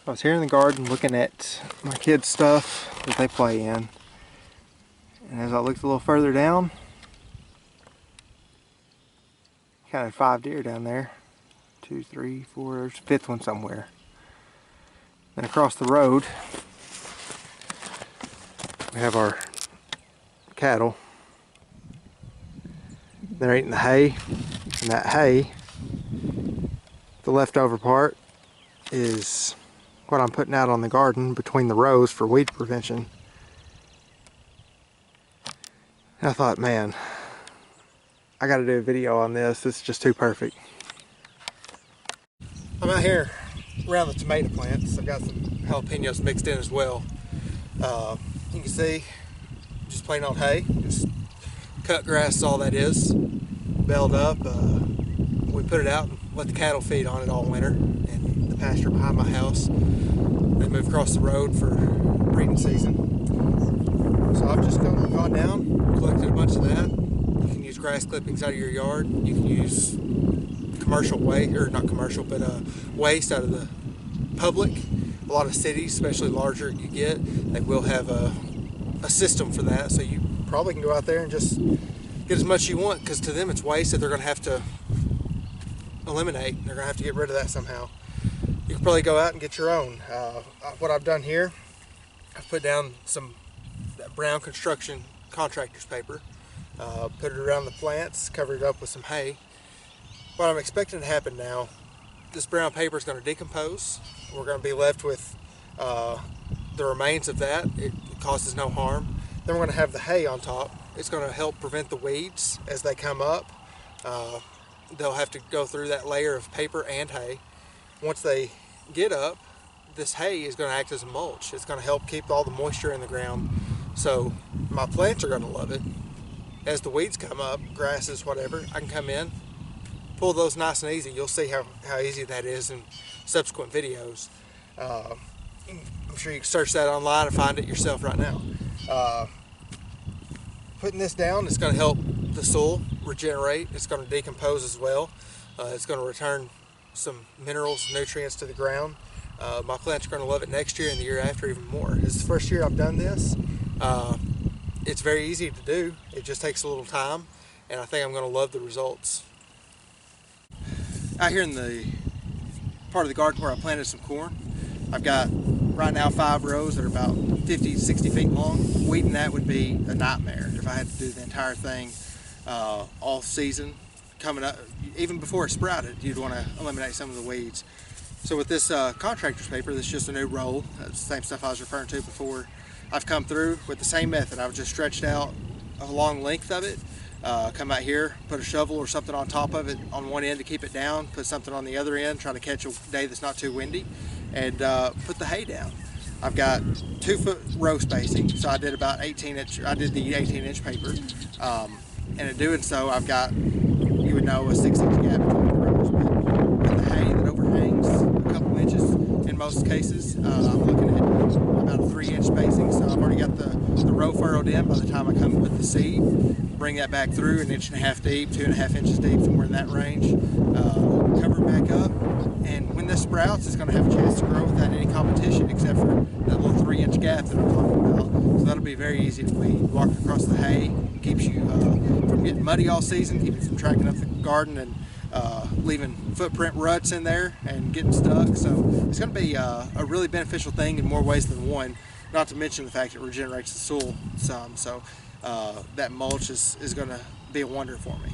I was here in the garden looking at my kids' stuff that they play in, and as I looked a little further down, counted 5 deer down there. 2, 3, 4, there's a 5th one somewhere. Then across the road we have our cattle. They're eating the hay, and that hay, the leftover part, is what I'm putting out on the garden between the rows for weed prevention. And I thought, man, I gotta do a video on this. This is just too perfect. I'm out here around the tomato plants. I've got some jalapenos mixed in as well. You can see, just plain old hay, just cut grass is all that is, baled up. We put it out and let the cattle feed on it all winter. And the pasture behind my house, they move across the road for breeding season. So I've just gone down, collected a bunch of that. You can use grass clippings out of your yard. You can use commercial waste, or not commercial, but waste out of the public. A lot of cities, especially larger you get, they will have a system for that. So you probably can go out there and just get as much as you want, because to them it's waste that they're going to have to eliminate. They're going to have to get rid of that somehow. You can probably go out and get your own. What I've done here, I've put down some brown construction contractor's paper, put it around the plants, covered it up with some hay. What I'm expecting to happen now, this brown paper is going to decompose. We're going to be left with the remains of that. It causes no harm. Then we're going to have the hay on top. It's going to help prevent the weeds as they come up. They'll have to go through that layer of paper and hay. Once they get up, this hay is going to act as a mulch. It's going to help keep all the moisture in the ground. So my plants are going to love it. As the weeds come up, grasses, whatever, I can come in, pull those nice and easy. You'll see how easy that is in subsequent videos. I'm sure you can search that online and find it yourself right now. Putting this down, it's going to help the soil regenerate. It's going to decompose as well. It's going to return some minerals, nutrients to the ground. My plants are going to love it next year and the year after even more. This is the first year I've done this. It's very easy to do. It just takes a little time, and I think I'm going to love the results. Out here in the part of the garden where I planted some corn, I've got right now 5 rows that are about 50 to 60 feet long. Weeding that would be a nightmare if I had to do the entire thing all season. Coming up, even before it sprouted, you'd want to eliminate some of the weeds. So with this contractor's paper, that's just a new roll. That's the same stuff I was referring to before. I've come through with the same method. I've just stretched out a long length of it. Come out here, put a shovel or something on top of it on one end to keep it down, put something on the other end, try to catch a day that's not too windy, and put the hay down. I've got 2-foot row spacing, so I did about 18-inch, I did the 18-inch paper, and in doing so, I've got, you would know, a 6-inch gap between the rows, but with the hay that overhangs a couple inches in most cases, I'm looking at about a 3-inch spacing, so I've already got the row furrowed in by the time I come with the seed. Bring that back through 1.5 inches deep, 2.5 inches deep, somewhere in that range. Cover it back up, and when this sprouts, it's going to have a chance to grow without any competition except for that little 3-inch gap that I'm talking about. So that'll be very easy to weed. Walk across the hay, keeps you from getting muddy all season, keeps you from tracking up the garden and leaving footprint ruts in there and getting stuck. So it's going to be a really beneficial thing in more ways than one, not to mention the fact it regenerates the soil some. So that mulch is going to be a wonder for me.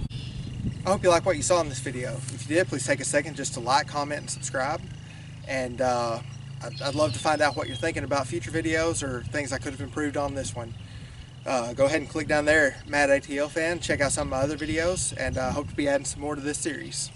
I hope you like what you saw in this video. If you did, please take a second just to like, comment, and subscribe. And I'd love to find out what you're thinking about future videos or things I could have improved on this one. Go ahead and click down there, Mad ATL Fan. Check out some of my other videos, and I hope to be adding some more to this series.